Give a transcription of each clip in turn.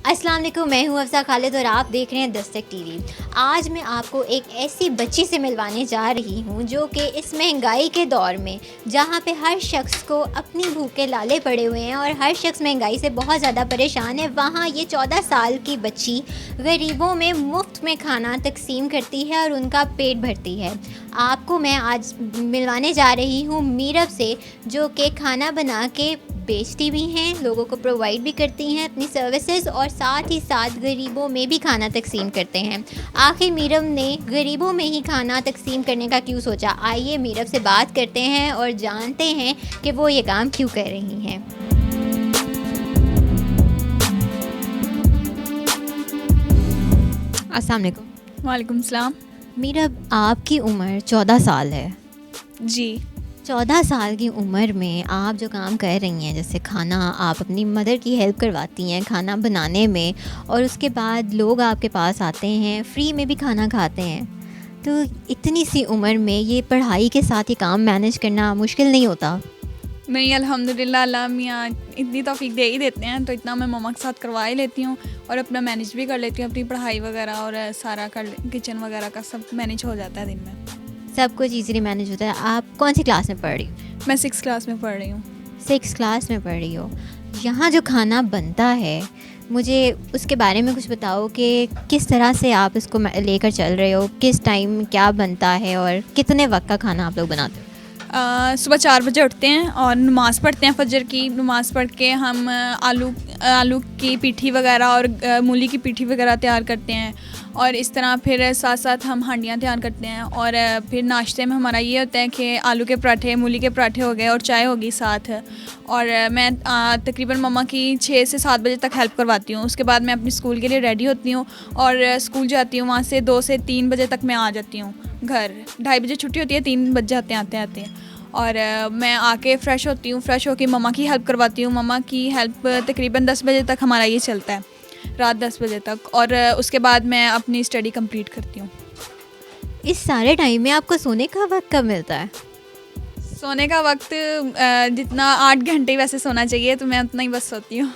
अस्सलाम वालेकुम, मैं हूँ अफ़सा खालिद और आप देख रहे हैं दस्तक टीवी। आज मैं आपको एक ऐसी बच्ची से मिलवाने जा रही हूँ जो कि इस महंगाई के दौर में, जहाँ पे हर शख्स को अपनी भूख के लाले पड़े हुए हैं और हर शख्स महंगाई से बहुत ज़्यादा परेशान है, वहाँ ये 14 साल की बच्ची गरीबों में मुफ्त में खाना तकसीम करती है और उनका पेट भरती है। आपको मैं आज मिलवाने जा रही हूँ मीरब से, जो कि खाना बना के बेचती भी हैं, लोगों को प्रोवाइड भी करती हैं अपनी सर्विसेज और साथ ही साथ गरीबों में भी खाना तकसीम करते हैं। आखिर मीरब ने गरीबों में ही खाना तकसीम करने का क्यों सोचा? आइए मीरब से बात करते हैं और जानते हैं कि वो ये काम क्यों कर रही हैं। अस्सलाम वालेकुम। वालेकुम सलाम। मीरब, आपकी उम्र 14 साल है। जी 14 साल की उम्र में आप जो काम कर रही हैं, जैसे खाना आप अपनी मदर की हेल्प करवाती हैं खाना बनाने में, और उसके बाद लोग आपके पास आते हैं, फ्री में भी खाना खाते हैं, तो इतनी सी उम्र में ये पढ़ाई के साथ ये काम मैनेज करना मुश्किल नहीं होता? नहीं, अल्हम्दुलिल्लाह अल्लाह मियाँ इतनी तौफीक दे ही देते हैं, तो इतना मैं मम्मा के साथ करवा ही लेती हूँ और अपना मैनेज भी कर लेती हूँ, अपनी पढ़ाई वगैरह और सारा किचन वगैरह का सब मैनेज हो जाता है दिन में। सब कुछ ईज़िली मैनेज होता है। आप कौन सी क्लास में पढ़ रही हो? मैं 6 क्लास में पढ़ रही हूँ। 6 क्लास में पढ़ रही हो। यहाँ जो खाना बनता है, मुझे उसके बारे में कुछ बताओ कि किस तरह से आप इसको लेकर चल रहे हो, किस टाइम क्या बनता है और कितने वक्त का खाना आप लोग बनाते हो? सुबह 4 बजे उठते हैं और नमाज़ पढ़ते हैं, फजर की नमाज़ पढ़ के हम आलू की पीठी वगैरह और मूली की पीठी वगैरह तैयार करते हैं, और इस तरह फिर साथ साथ हम हांडियाँ तैयार करते हैं। और फिर नाश्ते में हमारा ये होता है कि आलू के पराठे, मूली के पराठे हो गए और चाय होगी साथ। और मैं तकरीबन मम्मा की 6 से 7 बजे तक हेल्प करवाती हूँ। उसके बाद मैं अपने स्कूल के लिए रेडी होती हूँ और स्कूल जाती हूँ। वहाँ से 2 से 3 बजे तक मैं आ जाती हूँ घर। 2:30 बजे छुट्टी होती है, 3 बज जाते हैं आते आते। और मैं आके फ़्रेश होती हूँ, फ़्रेश होकर मम्मा की हेल्प करवाती हूँ। मम्मा की हेल्प तकरीबन 10 बजे तक हमारा ये चलता है, रात 10 बजे तक, और उसके बाद मैं अपनी स्टडी कंप्लीट करती हूँ। इस सारे टाइम में आपको सोने का वक्त कब मिलता है? सोने का वक्त जितना 8 घंटे वैसे सोना चाहिए, तो मैं उतना ही बस सोती हूँ।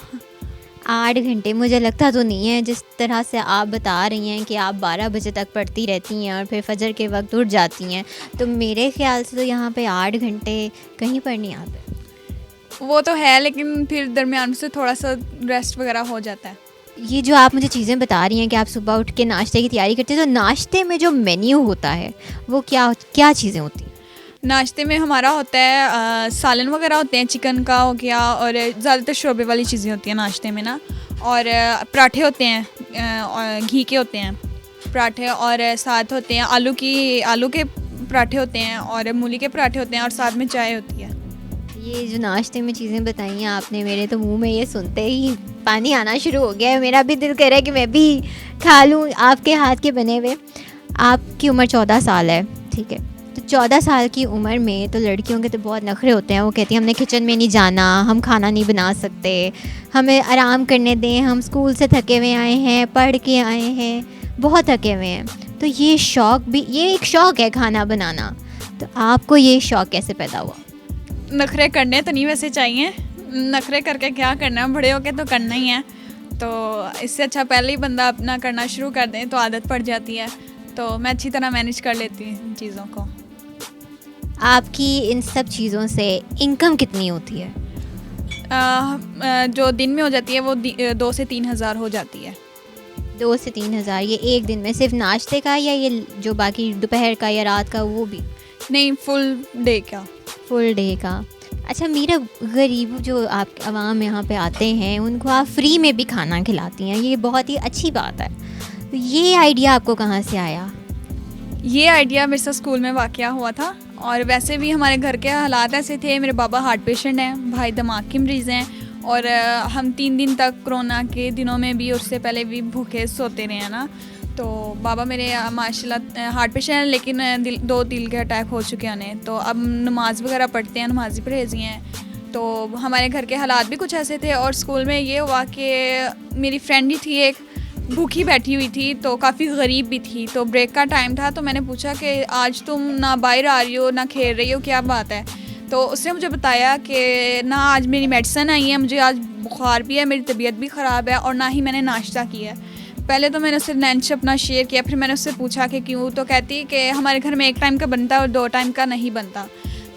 8 घंटे? मुझे लगता तो नहीं है। जिस तरह से आप बता रही हैं कि आप 12 बजे तक पढ़ती रहती हैं और फिर फजर के वक्त उठ जाती हैं, तो मेरे ख्याल से तो यहाँ पे 8 घंटे कहीं पर नहीं आते। वो तो है, लेकिन फिर दरमियान से थोड़ा सा रेस्ट वगैरह हो जाता है। ये जो आप मुझे चीज़ें बता रही हैं कि आप सुबह उठ के नाश्ते की तैयारी करते हैं, तो नाश्ते में जो मेन्यू होता है वो क्या क्या चीज़ें होती हैं? नाश्ते में हमारा होता है सालन वगैरह होते हैं, चिकन का हो गया, और ज़्यादातर शोरबे वाली चीज़ें होती हैं नाश्ते में ना। और पराठे होते हैं, और घी के होते हैं पराठे, और साथ होते हैं आलू के पराठे होते हैं, और मूली के पराठे होते हैं, और साथ में चाय होती है। ये जो नाश्ते में चीज़ें बताई हैं आपने, मेरे तो मुंह में ये सुनते ही पानी आना शुरू हो गया है। मेरा भी दिल कर रहा है कि मैं भी खा लूँ आपके हाथ के बने हुए। आपकी उम्र 14 साल है, ठीक है? तो 14 साल की उम्र में तो लड़कियों के तो बहुत नखरे होते हैं। वो कहती हैं हमने किचन में नहीं जाना, हम खाना नहीं बना सकते, हमें आराम करने दें, हम स्कूल से थके हुए आए हैं, पढ़ के आए हैं, बहुत थके हुए हैं। तो ये एक शौक़ है खाना बनाना। तो आपको ये शौक़ कैसे पैदा हुआ? नखरे करने तो नहीं वैसे चाहिए, नखरे करके क्या करना है, बड़े होके तो करना ही है। तो इससे अच्छा पहले ही बंदा अपना करना शुरू कर दें तो आदत पड़ जाती है। तो मैं अच्छी तरह मैनेज कर लेती हूँ इन चीज़ों को। आपकी इन सब चीज़ों से इनकम कितनी होती है? जो दिन में हो जाती है वो 2 से 3 हज़ार हो जाती है। 2 से 3 हज़ार? ये एक दिन में सिर्फ नाश्ते का, या ये जो बाकी दोपहर का या रात का वो भी? नहीं, फुल डे का। फुल डे का। अच्छा मीरा, गरीब जो आप आवाम यहाँ पे आते हैं उनको आप फ्री में भी खाना खिलाती हैं, ये बहुत ही अच्छी बात है। तो ये आइडिया आपको कहाँ से आया? ये आइडिया मेरे साथ स्कूल में वाक़या हुआ था, और वैसे भी हमारे घर के हालात ऐसे थे। मेरे बाबा हार्ट पेशेंट हैं, भाई दिमाग के मरीज़ हैं, और हम 3 दिन तक कोरोना के दिनों में भी, उससे पहले भी भूखे सोते रहे हैं ना। तो बाबा मेरे माशाल्लाह हार्ट पेशेंट हैं, लेकिन 2 दिल के अटैक हो चुके हैं उन्हें। तो अब नमाज़ वगैरह पढ़ते हैं, नमाज़ी परहेज़ी हैं। तो हमारे घर के हालात भी कुछ ऐसे थे, और स्कूल में ये हुआ कि मेरी फ्रेंड ही थी एक, भूखी बैठी हुई थी, तो काफ़ी गरीब भी थी। तो ब्रेक का टाइम था, तो मैंने पूछा कि आज तुम ना बाहर आ रही हो ना खेल रही हो, क्या बात है? तो उसने मुझे बताया कि ना आज मेरी मेडिसिन आई है, मुझे आज बुखार भी है, मेरी तबीयत भी ख़राब है और ना ही मैंने नाश्ता किया है। पहले तो मैंने उससे लंच अपना शेयर किया, फिर मैंने उससे पूछा कि क्यों, तो कहती कि हमारे घर में 1 टाइम का बनता है और 2 टाइम का नहीं बनता।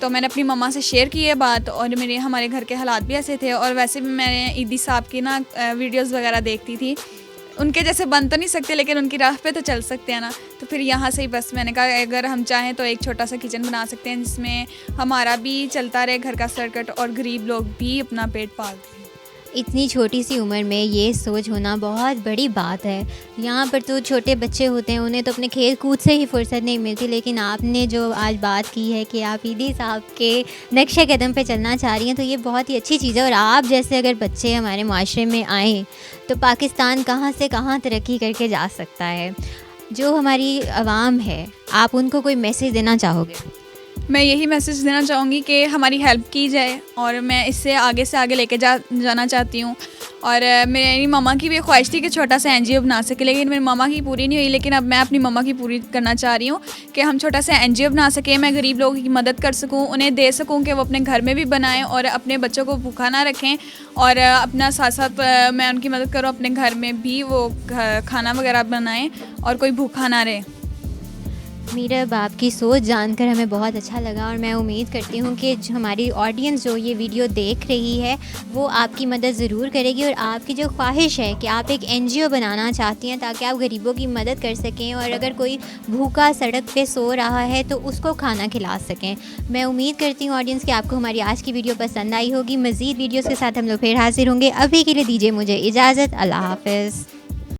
तो मैंने अपनी मम्मा से शेयर की है बात, और हमारे घर के हालात भी ऐसे थे, और वैसे भी मैंने ईदी साहब की ना वीडियोज़ वगैरह देखती थी। उनके जैसे बन तो नहीं सकते, लेकिन उनकी राह पे तो चल सकते हैं ना। तो फिर यहाँ से ही बस मैंने कहा अगर हम चाहें तो एक छोटा सा किचन बना सकते हैं जिसमें हमारा भी चलता रहे घर का सर्कट, और गरीब लोग भी अपना पेट पालते हैं। इतनी छोटी सी उम्र में ये सोच होना बहुत बड़ी बात है। यहाँ पर तो छोटे बच्चे होते हैं, उन्हें तो अपने खेल कूद से ही फुर्सत नहीं मिलती, लेकिन आपने जो आज बात की है कि आप ईदी साहब के नक्शे कदम पे चलना चाह रही हैं, तो ये बहुत ही अच्छी चीज़ है। और आप जैसे अगर बच्चे हमारे माशरे में आएँ तो पाकिस्तान कहाँ से कहाँ तरक्की करके जा सकता है। जो हमारी आवाम है, आप उनको कोई मैसेज देना चाहोगे? मैं यही मैसेज देना चाहूँगी कि हमारी हेल्प की जाए, और मैं इससे आगे लेके जाना चाहती हूँ। और मेरी मम्मा की भी ख्वाहिश थी कि छोटा सा NGO बना सके, लेकिन मेरी मम्मा की पूरी नहीं हुई। लेकिन अब मैं अपनी मम्मा की पूरी करना चाह रही हूँ कि हम छोटा सा NGO बना सकें, मैं गरीब लोगों की मदद कर सकूँ, उन्हें दे सकूँ कि वो अपने घर में भी बनाएं और अपने बच्चों को भूखा ना रखें, और अपना साथ साथ मैं उनकी मदद करूँ, अपने घर में भी वो खाना वगैरह बनाएं और कोई भूखा ना रहे। मीरब, आपकी सोच जानकर हमें बहुत अच्छा लगा, और मैं उम्मीद करती हूँ कि जो हमारी ऑडियंस जो ये वीडियो देख रही है वो आपकी मदद ज़रूर करेगी, और आपकी जो ख्वाहिश है कि आप एक NGO बनाना चाहती हैं ताकि आप गरीबों की मदद कर सकें, और अगर कोई भूखा सड़क पे सो रहा है तो उसको खाना खिला सकें। मैं उम्मीद करती हूँ ऑडियंस कि आपको हमारी आज की वीडियो पसंद आई होगी। मज़ीद वीडियोज़ के साथ हम लोग फिर हाजिर होंगे। अभी के लिए दीजिए मुझे इजाज़त। अल्लाह हाफ़िज़।